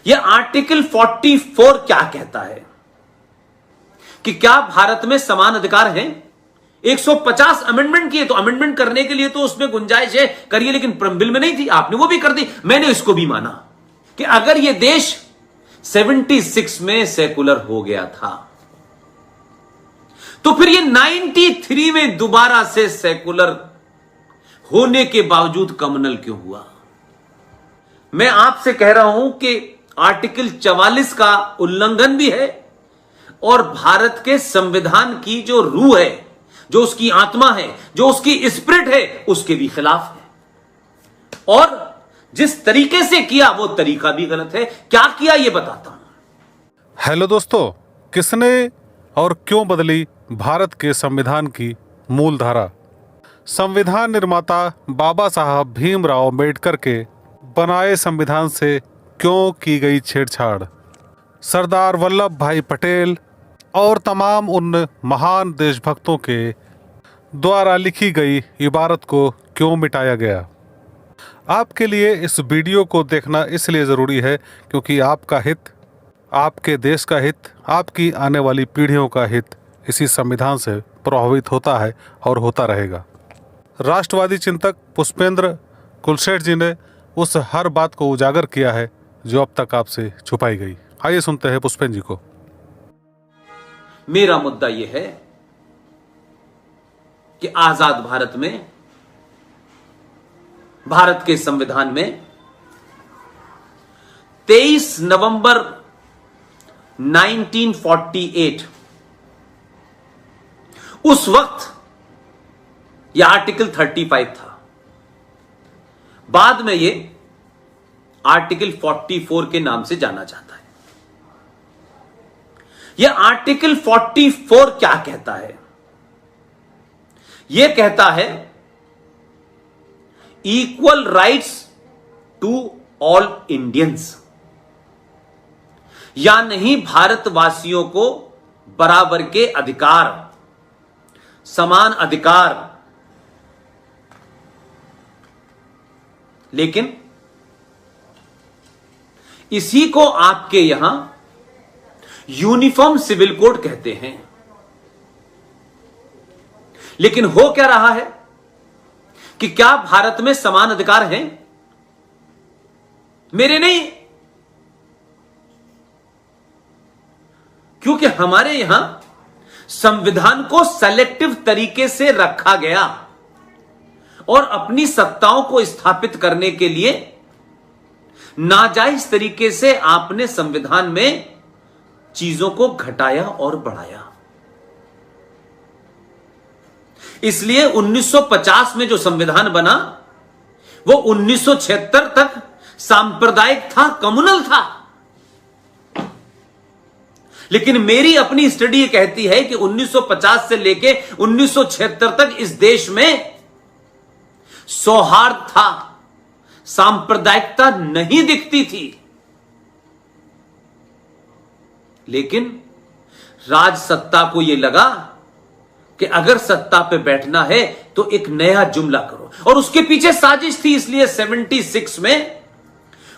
यह आर्टिकल 44 क्या कहता है कि क्या भारत में समान अधिकार हैं? 150 अमेंडमेंट किए, तो अमेंडमेंट करने के लिए तो उसमें गुंजाइश है, करिए, लेकिन प्रेम्बिल में नहीं थी, आपने वो भी कर दी। मैंने इसको भी माना कि अगर यह देश 76 में सेकुलर हो गया था, तो फिर ये 93 में दोबारा से सेकुलर होने के बावजूद कम्युनल क्यों हुआ? मैं आपसे कह रहा हूं कि आर्टिकल 44 का उल्लंघन भी है और भारत के संविधान की जो रूह है, जो उसकी आत्मा है, जो उसकी स्पिरिट है, उसके भी खिलाफ है। और जिस तरीके से किया वो तरीका भी गलत है। क्या किया ये बताता हूं। हेलो दोस्तों, किसने और क्यों बदली भारत के संविधान की मूल धारा? संविधान निर्माता बाबा साहब भीमराव अम्बेडकर के बनाए संविधान से क्यों की गई छेड़छाड़? सरदार वल्लभ भाई पटेल और तमाम उन महान देशभक्तों के द्वारा लिखी गई इबारत को क्यों मिटाया गया? आपके लिए इस वीडियो को देखना इसलिए ज़रूरी है क्योंकि आपका हित, आपके देश का हित, आपकी आने वाली पीढ़ियों का हित इसी संविधान से प्रभावित होता है और होता रहेगा। राष्ट्रवादी चिंतक पुष्पेंद्र कुलशेठ जी ने उस हर बात को उजागर किया है जो अब तक आपसे छुपाई गई। आइए सुनते हैं पुष्पेंद्र जी को। मेरा मुद्दा यह है कि आजाद भारत में, भारत के संविधान में 23 नवंबर 1948 उस वक्त यह आर्टिकल 35 था। बाद में यह आर्टिकल 44 के नाम से जाना जाता है। यह आर्टिकल 44 क्या कहता है? यह कहता है equal rights to all Indians, यानी भारतवासियों को बराबर के अधिकार, समान अधिकार। लेकिन इसी को आपके यहां यूनिफॉर्म सिविल कोड कहते हैं। लेकिन हो क्या रहा है कि क्या भारत में समान अधिकार हैं? मेरे नहीं, क्योंकि हमारे यहां संविधान को सेलेक्टिव तरीके से रखा गया और अपनी सत्ताओं को स्थापित करने के लिए नाजायज तरीके से आपने संविधान में चीजों को घटाया और बढ़ाया। इसलिए 1950 में जो संविधान बना वो 1976 तक सांप्रदायिक था, कम्युनल था। लेकिन मेरी अपनी स्टडी कहती है कि 1950 से लेके 1976 तक इस देश में सौहार्द था, सांप्रदायिकता नहीं दिखती थी। लेकिन राज सत्ता को यह लगा कि अगर सत्ता पे बैठना है तो एक नया जुमला करो, और उसके पीछे साजिश थी। इसलिए 76 में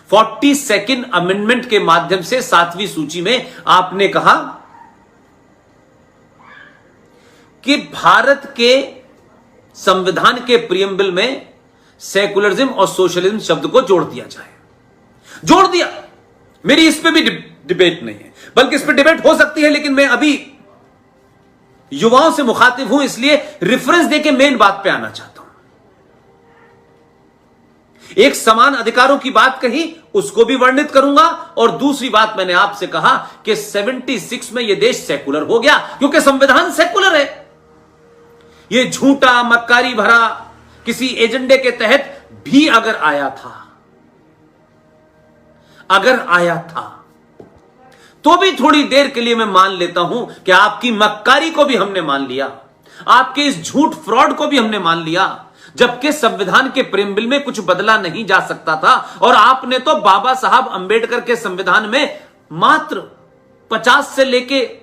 42nd अमेंडमेंट के माध्यम से 7वीं सूची में आपने कहा कि भारत के संविधान के प्रियम्बल में सेकुलरिज्म और सोशलिज्म शब्द को जोड़ दिया जाए। जोड़ दिया। मेरी इस पे भी डिबेट नहीं है, बल्कि इस पे डिबेट हो सकती है, लेकिन मैं अभी युवाओं से मुखातिब हूं, इसलिए रेफरेंस देके मेन बात पे आना चाहता हूं। एक समान अधिकारों की बात कही, उसको भी वर्णित करूंगा, और दूसरी बात मैंने आपसे कहा कि 76 में यह देश सेकुलर हो गया क्योंकि संविधान सेकुलर है। यह झूठा मक्कारी भरा किसी एजेंडे के तहत भी अगर आया था, तो भी थोड़ी देर के लिए मैं मान लेता हूं कि आपकी मक्कारी को भी हमने मान लिया, आपके इस झूठ फ्रॉड को भी हमने मान लिया, जबकि संविधान के प्रेम्बिल में कुछ बदला नहीं जा सकता था। और आपने तो बाबा साहब अंबेडकर के संविधान में मात्र 50 से लेके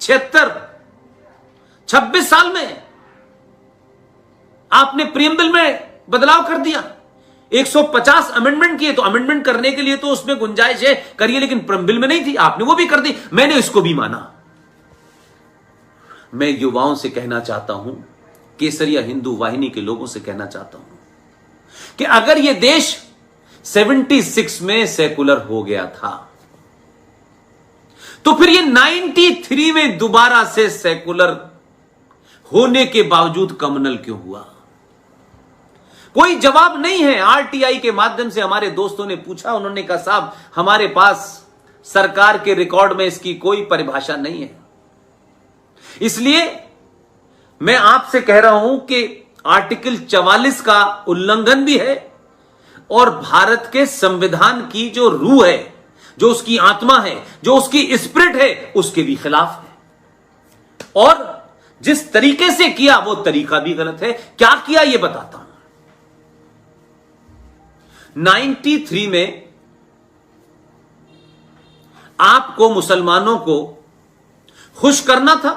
26 साल में आपने प्रेम्बिल में बदलाव कर दिया। 150 अमेंडमेंट किए, तो अमेंडमेंट करने के लिए तो उसमें गुंजाइश है, करिए, लेकिन प्रम्बिल में नहीं थी, आपने वो भी कर दी, मैंने इसको भी माना। मैं युवाओं से कहना चाहता हूं, केसरिया हिंदू वाहिनी के लोगों से कहना चाहता हूं कि अगर यह देश 76 में सेकुलर हो गया था, तो फिर यह 93 में दोबारा से सेकुलर होने के बावजूद कम्युनल क्यों हुआ? कोई जवाब नहीं है। आरटीआई के माध्यम से हमारे दोस्तों ने पूछा, उन्होंने कहा साहब हमारे पास सरकार के रिकॉर्ड में इसकी कोई परिभाषा नहीं है। इसलिए मैं आपसे कह रहा हूं कि आर्टिकल 44 का उल्लंघन भी है और भारत के संविधान की जो रूह है, जो उसकी आत्मा है, जो उसकी स्पिरिट है, उसके भी खिलाफ है। और जिस तरीके से किया वो तरीका भी गलत है। क्या किया यह बताता हूं। 93 में आपको मुसलमानों को खुश करना था,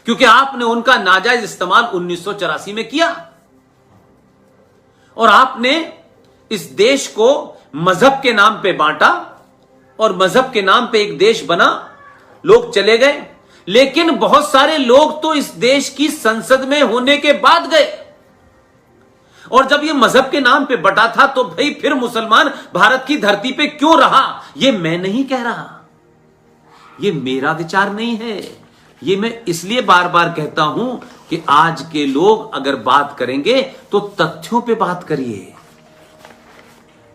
क्योंकि आपने उनका नाजायज इस्तेमाल 1984 में किया और आपने इस देश को मजहब के नाम पे बांटा और मजहब के नाम पे एक देश बना, लोग चले गए। लेकिन बहुत सारे लोग तो इस देश की संसद में होने के बाद गए, और जब यह मजहब के नाम पे बटा था तो भाई फिर मुसलमान भारत की धरती पे क्यों रहा? यह मैं नहीं कह रहा, यह मेरा विचार नहीं है, ये मैं इसलिए बार बार कहता हूं कि आज के लोग अगर बात करेंगे तो तथ्यों पे बात करिए।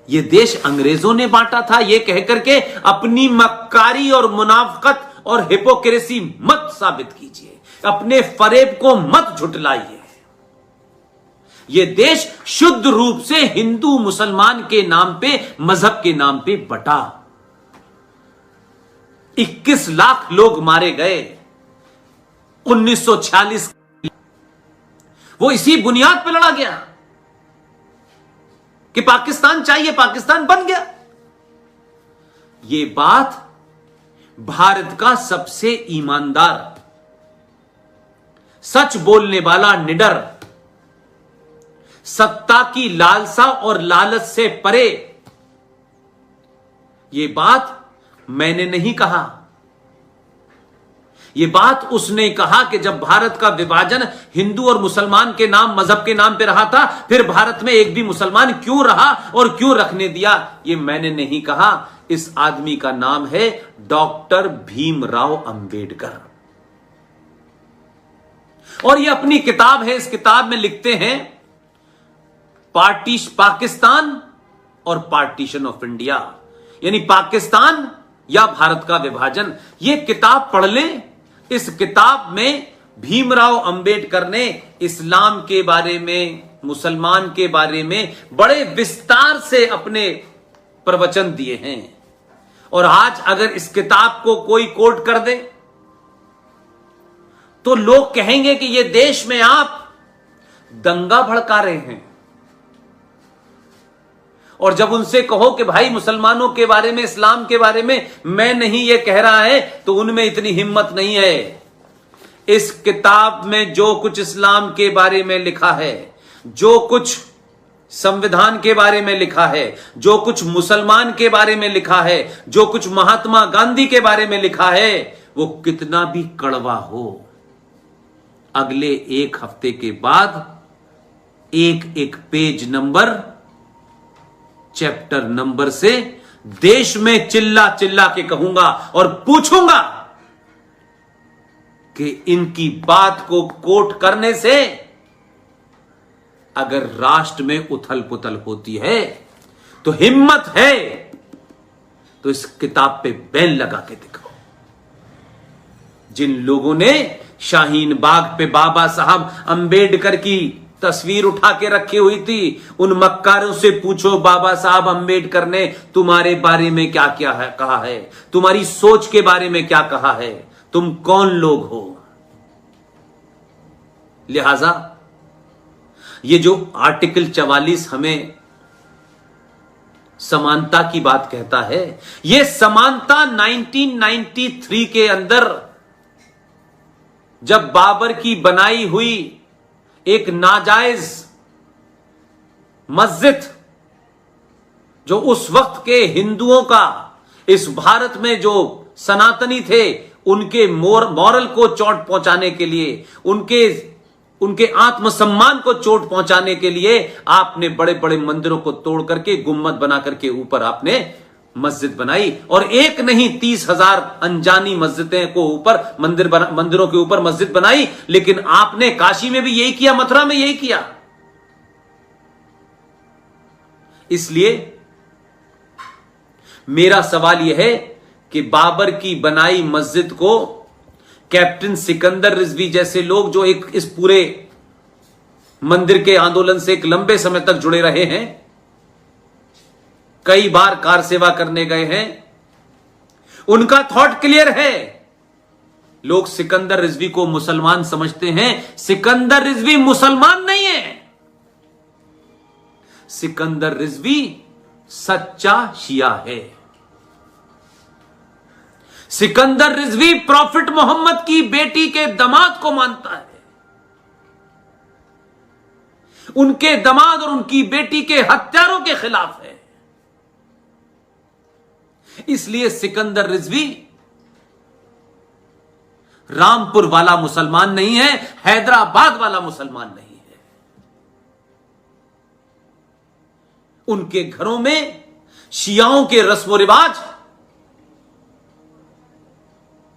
ये देश अंग्रेजों ने बांटा था, ये कहकर के अपनी मक्कारी और मुनाफकत और हिपोक्रेसी मत साबित कीजिए, अपने फरेब को मत झुटलाइए। ये देश शुद्ध रूप से हिंदू मुसलमान के नाम पे, मजहब के नाम पे बटा। 21 लाख लोग मारे गए 1946, वो इसी बुनियाद पर लड़ा गया कि पाकिस्तान चाहिए, पाकिस्तान बन गया। ये बात भारत का सबसे ईमानदार, सच बोलने वाला, निडर, सत्ता की लालसा और लालच से परे, ये बात मैंने नहीं कहा, यह बात उसने कहा कि जब भारत का विभाजन हिंदू और मुसलमान के नाम, मजहब के नाम पे रहा था, फिर भारत में एक भी मुसलमान क्यों रहा और क्यों रखने दिया, यह मैंने नहीं कहा। इस आदमी का नाम है डॉक्टर भीमराव अंबेडकर, और यह अपनी किताब है, इस किताब में लिखते हैं पाकिस्तान और पार्टीशन ऑफ इंडिया, यानी पाकिस्तान या भारत का विभाजन। यह किताब पढ़ लें। इस किताब में भीमराव अंबेडकर ने इस्लाम के बारे में, मुसलमान के बारे में बड़े विस्तार से अपने प्रवचन दिए हैं। और आज अगर इस किताब को कोई कोट कर दे तो लोग कहेंगे कि यह देश में आप दंगा भड़का रहे हैं। और जब उनसे कहो कि भाई मुसलमानों के बारे में, इस्लाम के बारे में मैं नहीं ये कह रहा है, तो उनमें इतनी हिम्मत नहीं है। इस किताब में जो कुछ इस्लाम के बारे में लिखा है, जो कुछ संविधान के बारे में लिखा है, जो कुछ मुसलमान के बारे में लिखा है, जो कुछ महात्मा गांधी के बारे में लिखा है, वो कितना भी कड़वा हो, अगले एक हफ्ते के बाद एक एक पेज नंबर, चैप्टर नंबर से देश में चिल्ला चिल्ला के कहूंगा और पूछूंगा कि इनकी बात को कोट करने से अगर राष्ट्र में उथल पुथल होती है तो हिम्मत है तो इस किताब पे बैन लगा के दिखाओ। जिन लोगों ने शाहीन बाग पे बाबा साहब अंबेडकर की तस्वीर उठा के रखी हुई थी, उन मक्कारों से पूछो बाबा साहब अंबेडकर ने तुम्हारे बारे में क्या क्या है कहा है, तुम्हारी सोच के बारे में क्या कहा है, तुम कौन लोग हो। लिहाजा ये जो आर्टिकल 44 हमें समानता की बात कहता है, यह समानता 1993 के अंदर जब बाबर की बनाई हुई एक नाजायज मस्जिद जो उस वक्त के हिंदुओं का, इस भारत में जो सनातनी थे, उनके मॉरल को चोट पहुंचाने के लिए, उनके आत्मसम्मान को चोट पहुंचाने के लिए आपने बड़े बड़े मंदिरों को तोड़ करके गुम्मद बना करके ऊपर आपने मस्जिद बनाई। और एक नहीं 30,000 अनजानी मस्जिदें को ऊपर मंदिरों के ऊपर मस्जिद बनाई। लेकिन आपने काशी में भी यही किया, मथुरा में यही किया। इसलिए मेरा सवाल यह है कि बाबर की बनाई मस्जिद को कैप्टन सिकंदर रिजवी जैसे लोग, जो इस पूरे मंदिर के आंदोलन से एक लंबे समय तक जुड़े रहे हैं, कई बार कार सेवा करने गए हैं, उनका थॉट क्लियर है। लोग सिकंदर रिजवी को मुसलमान समझते हैं। सिकंदर रिजवी मुसलमान नहीं है। सिकंदर रिजवी सच्चा शिया है। सिकंदर रिजवी प्रॉफिट मोहम्मद की बेटी के दामाद को मानता है। उनके दामाद और उनकी बेटी के हत्यारों के खिलाफ है। इसलिए सिकंदर रिजवी रामपुर वाला मुसलमान नहीं है, हैदराबाद वाला मुसलमान नहीं है। उनके घरों में शियाओं के रस्म रिवाज,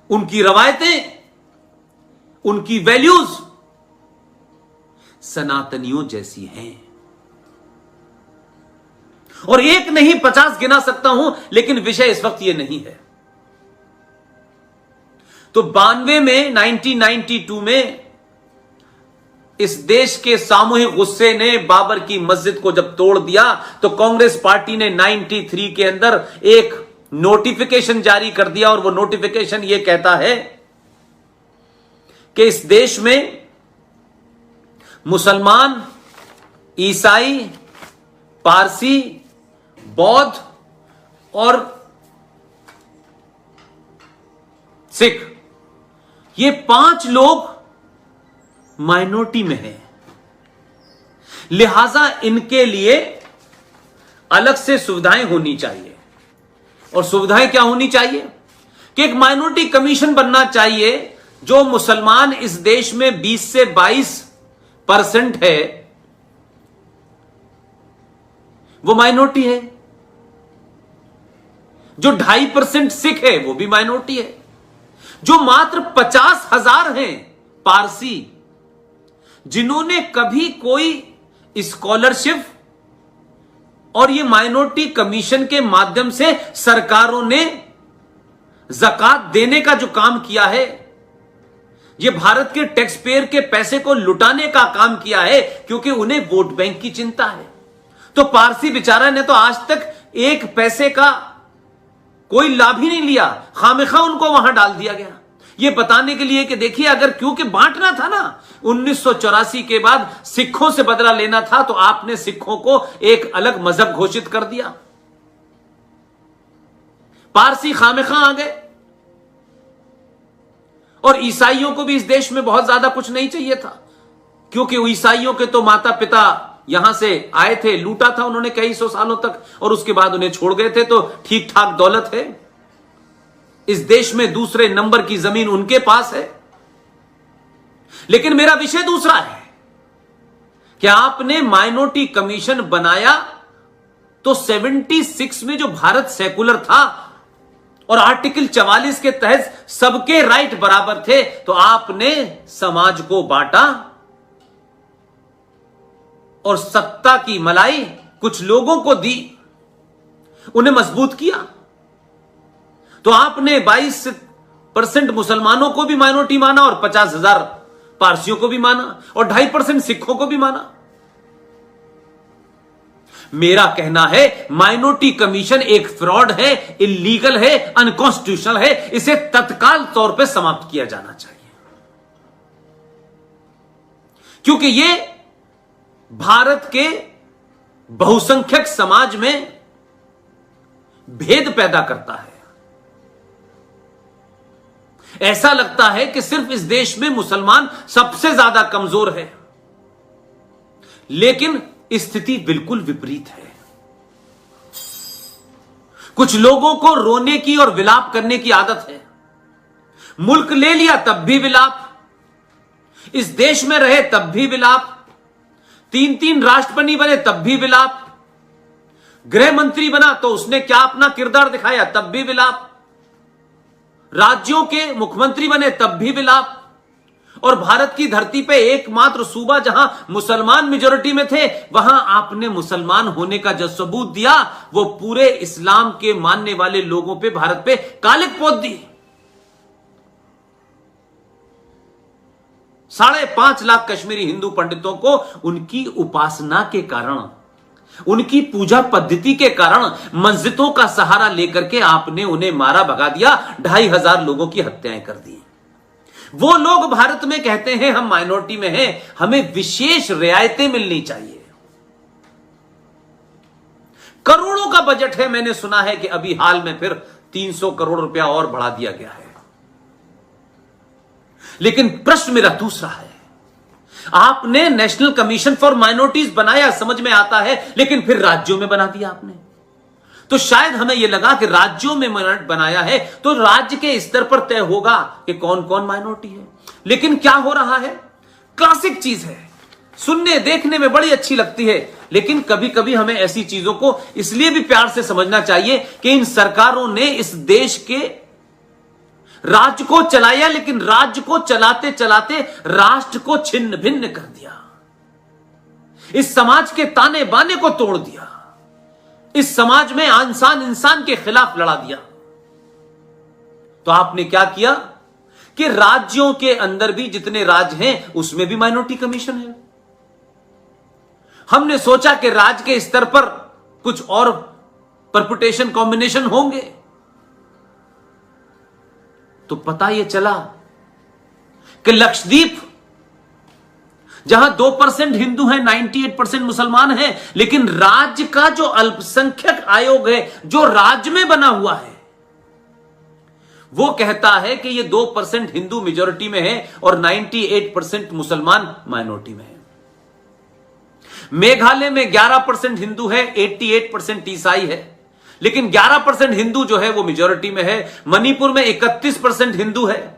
उनकी रवायतें, उनकी वैल्यूज सनातनियों जैसी हैं। और एक नहीं 50 गिना सकता हूं, लेकिन विषय इस वक्त यह नहीं है। तो 92 में 1992 में इस देश के सामूहिक गुस्से ने बाबर की मस्जिद को जब तोड़ दिया, तो कांग्रेस पार्टी ने 93 के अंदर एक नोटिफिकेशन जारी कर दिया। और वो नोटिफिकेशन यह कहता है कि इस देश में मुसलमान, ईसाई, पारसी, बौद्ध और सिख, ये 5 लोग माइनॉरिटी में हैं। लिहाजा इनके लिए अलग से सुविधाएं होनी चाहिए। और सुविधाएं क्या होनी चाहिए कि एक माइनॉरिटी कमीशन बनना चाहिए। जो मुसलमान इस देश में 20 से 22% है, वो माइनॉरिटी है। जो 2.5% सिख है, वो भी माइनॉरिटी है। जो मात्र 50,000 हैं पारसी, जिन्होंने कभी कोई स्कॉलरशिप और ये माइनॉरिटी कमीशन के माध्यम से सरकारों ने ज़कात देने का जो काम किया है, ये भारत के टैक्स पेयर के पैसे को लुटाने का काम किया है, क्योंकि उन्हें वोट बैंक की चिंता है। तो पारसी बेचारा ने तो आज तक एक पैसे का कोई लाभ ही नहीं लिया, खामिखा उनको वहां डाल दिया गया। ये बताने के लिए कि देखिए, अगर क्योंकि बांटना था ना, 1984 के बाद सिखों से बदला लेना था, तो आपने सिखों को एक अलग मजहब घोषित कर दिया। पारसी खामिखा आ गए। और ईसाइयों को भी इस देश में बहुत ज्यादा कुछ नहीं चाहिए था, क्योंकि ईसाइयों के तो माता पिता यहां से आए थे, लूटा था उन्होंने कई सौ सालों तक, और उसके बाद उन्हें छोड़ गए थे। तो ठीक ठाक दौलत है इस देश में, दूसरे नंबर की जमीन उनके पास है। लेकिन मेरा विषय दूसरा है कि आपने माइनॉरिटी कमीशन बनाया, तो 76 में जो भारत सेकुलर था और आर्टिकल 44 के तहत सबके राइट बराबर थे, तो आपने समाज को बांटा और सत्ता की मलाई कुछ लोगों को दी, उन्हें मजबूत किया। तो आपने 22% मुसलमानों को भी माइनॉरिटी माना और 50,000 पारसियों को भी माना और 2.5% सिखों को भी माना। मेरा कहना है माइनॉरिटी कमीशन एक फ्रॉड है, इल्लीगल है, अनकॉन्स्टिट्यूशनल है। इसे तत्काल तौर पे समाप्त किया जाना चाहिए, क्योंकि यह भारत के बहुसंख्यक समाज में भेद पैदा करता है। ऐसा लगता है कि सिर्फ इस देश में मुसलमान सबसे ज्यादा कमजोर है, लेकिन स्थिति बिल्कुल विपरीत है। कुछ लोगों को रोने की और विलाप करने की आदत है। मुल्क ले लिया तब भी विलाप, इस देश में रहे तब भी विलाप, 3-3 राष्ट्रपति बने तब भी विलाप, गृह मंत्री बना तो उसने क्या अपना किरदार दिखाया तब भी विलाप, राज्यों के मुख्यमंत्री बने तब भी विलाप, और भारत की धरती पे एकमात्र सूबा जहां मुसलमान मेजोरिटी में थे वहां आपने मुसलमान होने का जो सबूत दिया वो पूरे इस्लाम के मानने वाले लोगों पे, भारत पे कालिक पोत दी। 5.5 लाख कश्मीरी हिंदू पंडितों को उनकी उपासना के कारण, उनकी पूजा पद्धति के कारण मस्जिदों का सहारा लेकर के आपने उन्हें मारा भगा दिया, 2,500 लोगों की हत्याएं कर दी। वो लोग भारत में कहते हैं हम माइनॉरिटी में हैं, हमें विशेष रियायतें मिलनी चाहिए। करोड़ों का बजट है, मैंने सुना है कि अभी हाल में फिर 300 करोड़ रुपया और बढ़ा दिया गया है। लेकिन प्रश्न मेरा दूसरा है, आपने नेशनल कमीशन फॉर माइनॉरिटीज बनाया, समझ में आता है, लेकिन फिर राज्यों में बना दिया आपने। तो शायद हमें यह लगा कि राज्यों में बनाया है तो राज्य के स्तर पर तय होगा कि कौन कौन माइनॉरिटी है। लेकिन क्या हो रहा है, क्लासिक चीज है, सुनने देखने में बड़ी अच्छी लगती है, लेकिन कभी कभी हमें ऐसी चीजों को इसलिए भी प्यार से समझना चाहिए कि इन सरकारों ने इस देश के राज्य को चलाया, लेकिन राज्य को चलाते चलाते राष्ट्र को छिन्न भिन्न कर दिया, इस समाज के ताने बाने को तोड़ दिया, इस समाज में इंसान इंसान के खिलाफ लड़ा दिया। तो आपने क्या किया कि राज्यों के अंदर भी जितने राज्य हैं उसमें भी माइनॉरिटी कमीशन है। हमने सोचा कि राज्य के स्तर पर कुछ और परम्यूटेशन कॉम्बिनेशन होंगे, तो पता यह चला कि लक्षद्वीप जहां 2% हिंदू हैं, 98% मुसलमान हैं, लेकिन राज्य का जो अल्पसंख्यक आयोग है जो राज्य में बना हुआ है वो कहता है कि ये 2% हिंदू मेजॉरिटी में है और 98% मुसलमान माइनॉरिटी में है। मेघालय में 11% हिंदू है, 88% ईसाई है, लेकिन 11% हिंदू जो है वो मेजॉरिटी में है। मणिपुर में 31% हिंदू है,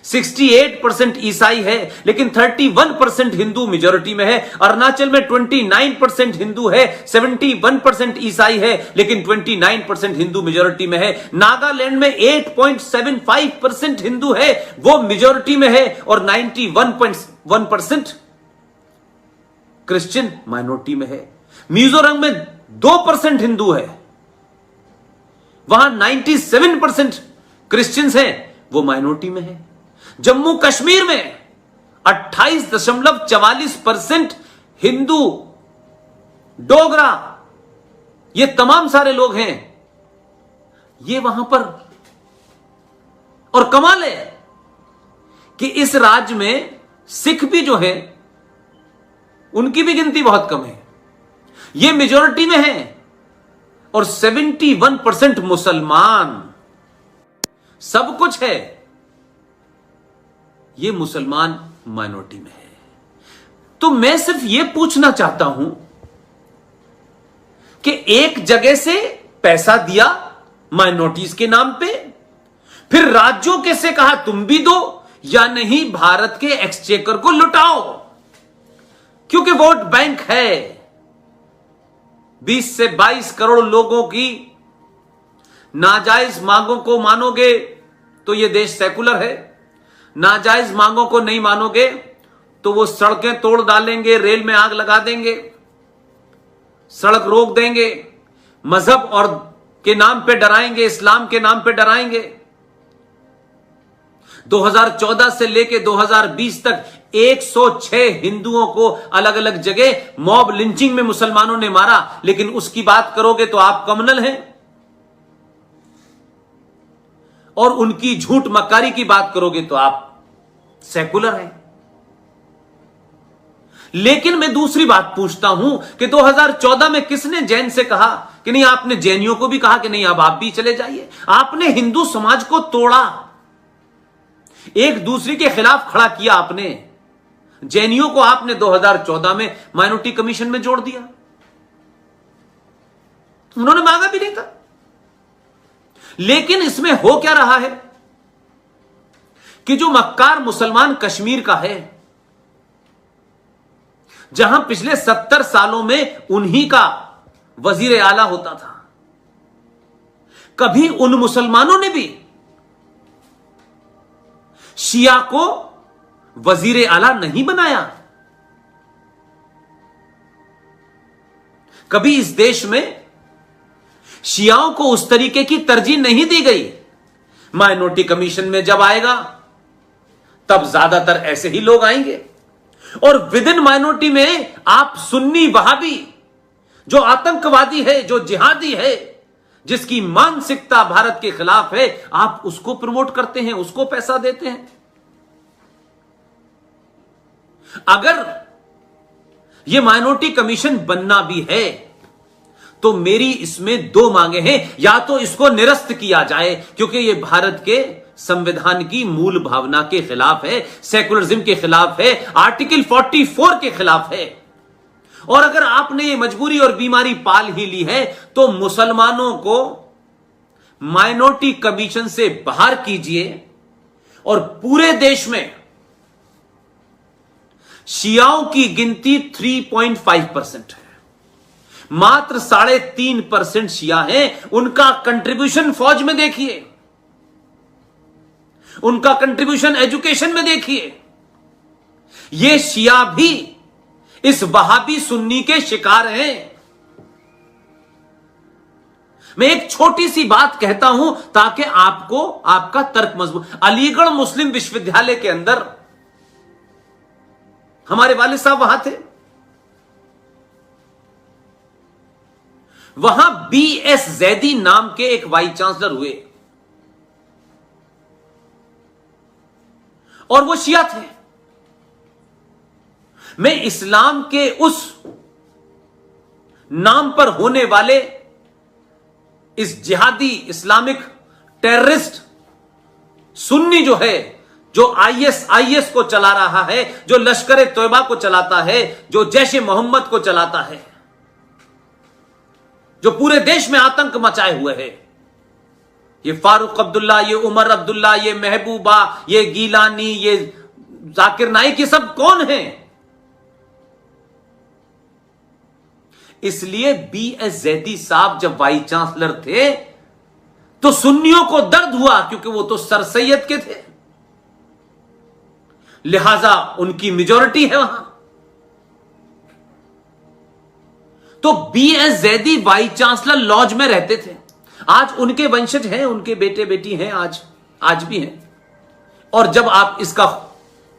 68% ईसाई है, लेकिन 31% हिंदू मेजॉरिटी में है। अरुणाचल में 29% हिंदू है, 71% ईसाई है, लेकिन 29% हिंदू मेजॉरिटी में है। नागालैंड में 8.75% हिंदू है, वो मेजॉरिटी में है, और 91.1% क्रिश्चियन माइनॉरिटी में है। मिजोरम में 2% हिंदू है, वहां 97% क्रिश्चियंस हैं, वो माइनॉरिटी में है। जम्मू कश्मीर में 28.44% हिंदू, डोगरा, ये तमाम सारे लोग हैं, ये वहां पर। और कमाल है कि इस राज्य में सिख भी जो है उनकी भी गिनती बहुत कम है, ये मेजॉरिटी में है, और 71% मुसलमान। सब कुछ है, ये मुसलमान माइनॉरिटी में है। तो मैं सिर्फ यह पूछना चाहता हूं कि एक जगह से पैसा दिया माइनॉरिटीज के नाम पे, फिर राज्यों के से कहा तुम भी दो या नहीं, भारत के एक्सचेकर को लुटाओ, क्योंकि वोट बैंक है। 20 से 22 करोड़ लोगों की नाजायज मांगों को मानोगे तो यह देश सेकुलर है, नाजायज मांगों को नहीं मानोगे तो वो सड़कें तोड़ डालेंगे, रेल में आग लगा देंगे, सड़क रोक देंगे, मजहब और के नाम पे डराएंगे, इस्लाम के नाम पे डराएंगे। 2014 से लेके 2020 तक 106 हिंदुओं को अलग अलग जगह मॉब लिंचिंग में मुसलमानों ने मारा, लेकिन उसकी बात करोगे तो आप कम्युनल हैं, और उनकी झूठ मक्कारी की बात करोगे तो आप सेकुलर हैं। लेकिन मैं दूसरी बात पूछता हूं कि 2014 में किसने जैन से कहा कि नहीं, आपने जैनियों को भी कहा कि नहीं अब आप भी चले जाइए। आपने हिंदू समाज को तोड़ा, एक दूसरे के खिलाफ खड़ा किया आपने। जैनियों को आपने 2014 में माइनॉरिटी कमीशन में जोड़ दिया, उन्होंने मांगा भी नहीं था। लेकिन इसमें हो क्या रहा है कि जो मक्कार मुसलमान कश्मीर का है, जहां पिछले 70 सालों में उन्हीं का वजीर आला होता था, कभी उन मुसलमानों ने भी शिया को वजीर आला नहीं बनाया। कभी इस देश में शियाओं को उस तरीके की तरजीह नहीं दी गई। माइनॉरिटी कमीशन में जब आएगा तब ज्यादातर ऐसे ही लोग आएंगे, और विद इन माइनॉरिटी में आप सुन्नी वहाबी, जो आतंकवादी है, जो जिहादी है, जिसकी मानसिकता भारत के खिलाफ है, आप उसको प्रमोट करते हैं, उसको पैसा देते हैं। अगर यह माइनॉरिटी कमीशन बनना भी है तो मेरी इसमें दो मांगे हैं। या तो इसको निरस्त किया जाए, क्योंकि यह भारत के संविधान की मूल भावना के खिलाफ है, सेकुलरिज्म के खिलाफ है, आर्टिकल 44 के खिलाफ है। और अगर आपने ये मजबूरी और बीमारी पाल ही ली है तो मुसलमानों को माइनॉरिटी कमीशन से बाहर कीजिए, और पूरे देश में शियाओं की गिनती 3.5% है, मात्र 3.5% शिया हैं। उनका कंट्रीब्यूशन फौज में देखिए, उनका कंट्रीब्यूशन एजुकेशन में देखिए। ये शिया भी इस वहाबी सुन्नी के शिकार हैं। मैं एक छोटी सी बात कहता हूं ताकि आपको आपका तर्क मजबूत। अलीगढ़ मुस्लिम विश्वविद्यालय के अंदर हमारे वालिद साहब वहां थे, वहां BS जैदी नाम के एक वाइस चांसलर हुए, और वो शिया थे। मैं इस्लाम के उस नाम पर होने वाले इस जिहादी इस्लामिक टेररिस्ट सुन्नी जो है, जो IS को चला रहा है, जो लश्कर तोयबा को चलाता है, जो जैश ए मोहम्मद को चलाता है, जो पूरे देश में आतंक मचाए हुए है, ये फारूक अब्दुल्ला, ये उमर अब्दुल्ला, ये महबूबा, ये गीलानी, ये जाकिर नाइक, ये सब कौन हैं? इसलिए BS जैदी साहब जब वाइस चांसलर थे तो सुन्नियों को दर्द हुआ, क्योंकि वो तो सर सैयद के थे, लिहाजा उनकी मेजॉरिटी है वहां। तो BS Zaidi vice chancellor lodge में रहते थे। आज उनके वंशज हैं, उनके बेटे बेटी हैं, आज भी हैं। और जब आप इसका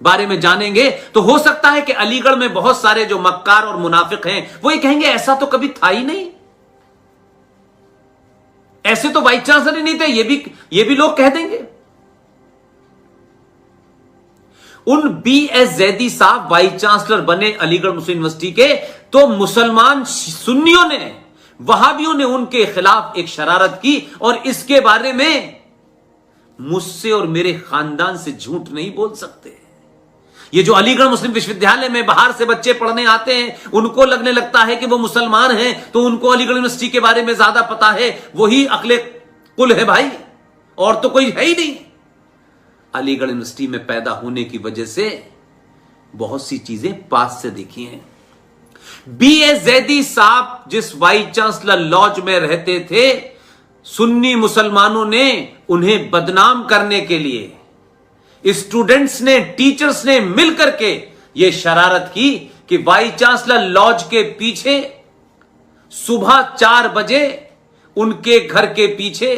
बारे में जानेंगे तो हो सकता है कि अलीगढ़ में बहुत सारे जो मक्कार और मुनाफिक हैं वो ये कहेंगे ऐसा तो कभी था ही नहीं, ऐसे तो वाइस चांसलर ही नहीं थे, ये भी लोग कह देंगे। उन BS जैदी साहब वाइस चांसलर बने अलीगढ़ मुस्लिम यूनिवर्सिटी के, तो मुसलमान सुन्नियों ने, वहाबियों ने उनके खिलाफ एक शरारत की, और इसके बारे में मुझसे और मेरे खानदान से झूठ नहीं बोल सकते। ये जो अलीगढ़ मुस्लिम विश्वविद्यालय में बाहर से बच्चे पढ़ने आते हैं, उनको लगने लगता है कि वो मुसलमान हैं तो उनको अलीगढ़ यूनिवर्सिटी के बारे में ज्यादा पता है, वही अकले कुल है भाई, और तो कोई है ही नहीं। अलीगढ़ यूनिवर्सिटी में पैदा होने की वजह से बहुत सी चीजें पास से देखी हैं। BS जैदी साहब जिस वाइस चांसलर लॉज में रहते थे, सुन्नी मुसलमानों ने उन्हें बदनाम करने के लिए स्टूडेंट्स ने, टीचर्स ने मिलकर के यह शरारत की कि वाइस चांसलर लॉज के पीछे सुबह 4 बजे उनके घर के पीछे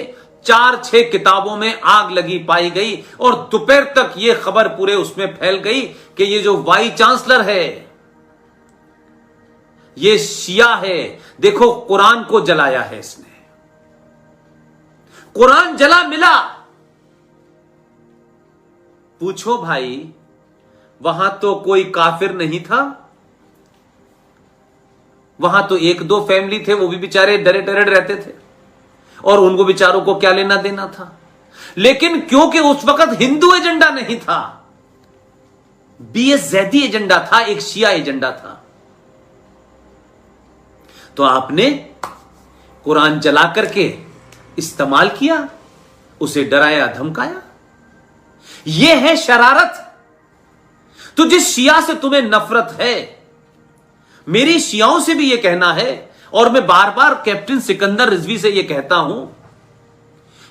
4-6 किताबों में आग लगी पाई गई, और दोपहर तक यह खबर पूरे उसमें फैल गई कि ये जो वाइस चांसलर है ये शिया है। देखो कुरान को जलाया है इसने, कुरान जला मिला। पूछो भाई, वहां तो कोई काफिर नहीं था, वहां तो 1-2 फैमिली थे, वो भी बेचारे डरे डरे रहते थे, और उनको बेचारों को क्या लेना देना था। लेकिन क्योंकि उस वक्त हिंदू एजेंडा नहीं था, BS जैदी एजेंडा था, एक शिया एजेंडा था। तो आपने कुरान जला करके इस्तेमाल किया, उसे डराया धमकाया। यह है शरारत। तो जिस शिया से तुम्हें नफरत है, मेरी शियाओं से भी यह कहना है, और मैं बार बार कैप्टन सिकंदर रिजवी से यह कहता हूं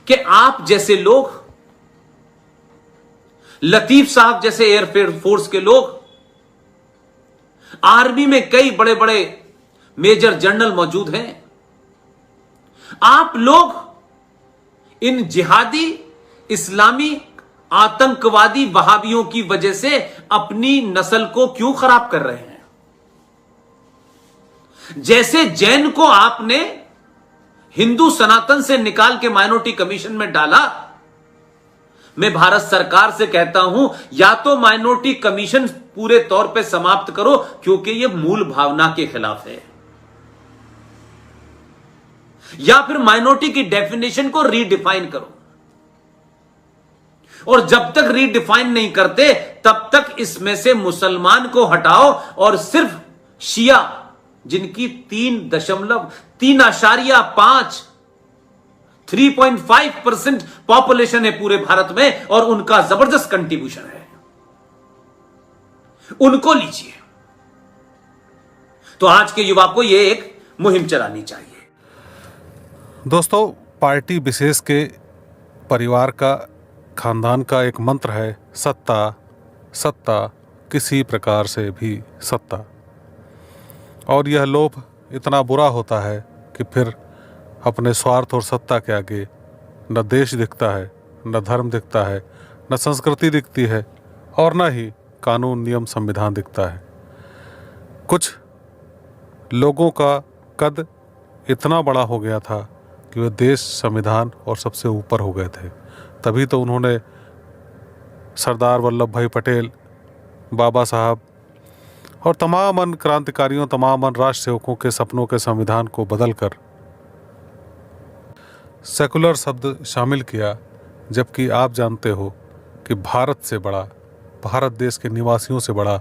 कि आप जैसे लोग, लतीफ साहब जैसे एयर फोर्स के लोग, आर्मी में कई बड़े बड़े मेजर जनरल मौजूद हैं, आप लोग इन जिहादी इस्लामी आतंकवादी वहाबियों की वजह से अपनी नस्ल को क्यों खराब कर रहे हैं? जैसे जैन को आपने हिंदू सनातन से निकाल के माइनॉरिटी कमीशन में डाला, मैं भारत सरकार से कहता हूं, या तो माइनॉरिटी कमीशन पूरे तौर पे समाप्त करो, क्योंकि यह मूल भावना के खिलाफ है, या फिर माइनॉरिटी की डेफिनेशन को रीडिफाइन करो। और जब तक रीडिफाइन नहीं करते, तब तक इसमें से मुसलमान को हटाओ, और सिर्फ शिया, जिनकी 3.5% पॉपुलेशन है पूरे भारत में, और उनका जबरदस्त कंट्रीब्यूशन है, उनको लीजिए। तो आज के युवा को यह एक मुहिम चलानी चाहिए। दोस्तों, पार्टी विशेष के परिवार का, खानदान का एक मंत्र है, सत्ता, सत्ता, किसी प्रकार से भी सत्ता। और यह लोभ इतना बुरा होता है कि फिर अपने स्वार्थ और सत्ता के आगे न देश दिखता है, न धर्म दिखता है, न संस्कृति दिखती है, और न ही कानून, नियम, संविधान दिखता है। कुछ लोगों का कद इतना बड़ा हो गया था कि वे देश, संविधान और सबसे ऊपर हो गए थे। तभी तो उन्होंने सरदार वल्लभ भाई पटेल, बाबा साहब और तमाम अन्य क्रांतिकारियों, तमाम अन्य राष्ट्र सेवकों के सपनों के संविधान को बदलकर सेकुलर शब्द शामिल किया। जबकि आप जानते हो कि भारत से बड़ा, भारत देश के निवासियों से बड़ा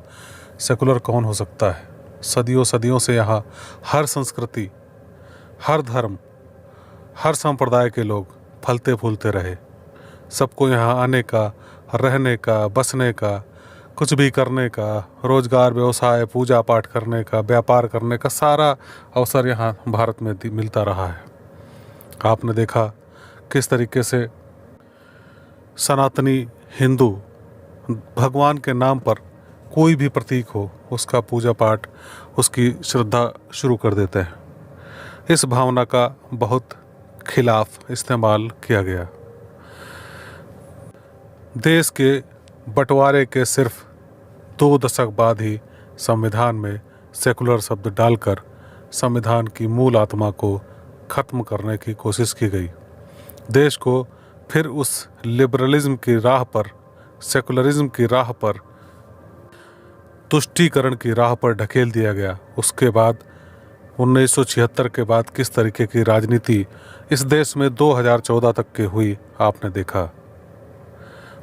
सेकुलर कौन हो सकता है? सदियों सदियों से यहाँ हर संस्कृति, हर धर्म, हर संप्रदाय के लोग फलते फूलते रहे। सबको यहाँ आने का, रहने का, बसने का, कुछ भी करने का, रोजगार, व्यवसाय, पूजा पाठ करने का, व्यापार करने का सारा अवसर यहाँ भारत में मिलता रहा है। आपने देखा किस तरीके से सनातनी हिंदू भगवान के नाम पर कोई भी प्रतीक हो, उसका पूजा पाठ, उसकी श्रद्धा शुरू कर देते हैं। इस भावना का बहुत खिलाफ इस्तेमाल किया गया। देश के बंटवारे के सिर्फ 2 दशक बाद ही संविधान में सेकुलर शब्द डालकर संविधान की मूल आत्मा को खत्म करने की कोशिश की गई। देश को फिर उस लिबरलिज्म की राह पर, सेकुलरिज्म की राह पर, तुष्टीकरण की राह पर ढकेल दिया गया। उसके बाद 1976 के बाद किस तरीके की राजनीति इस देश में 2014 तक की हुई, आपने देखा।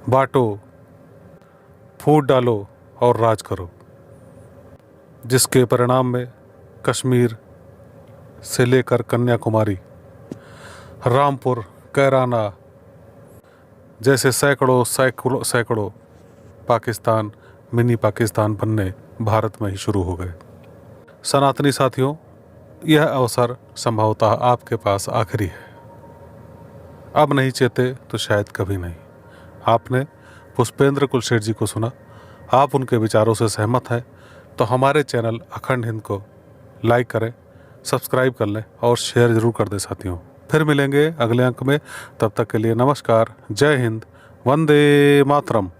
बांटो, फूट डालो और राज करो, जिसके परिणाम में कश्मीर से लेकर कन्याकुमारी, रामपुर, कैराना जैसे सैकड़ों पाकिस्तान, मिनी पाकिस्तान बनने भारत में ही शुरू हो गए। सनातनी साथियों, यह अवसर संभवतः आपके पास आखिरी है। अब नहीं चेते तो शायद कभी नहीं। आपने पुष्पेंद्र कुलशेठ जी को सुना, आप उनके विचारों से सहमत हैं तो हमारे चैनल अखंड हिंद को लाइक करें, सब्सक्राइब कर लें और शेयर ज़रूर कर दें साथियों। फिर मिलेंगे अगले अंक में, तब तक के लिए नमस्कार, जय हिंद, वंदे मातरम।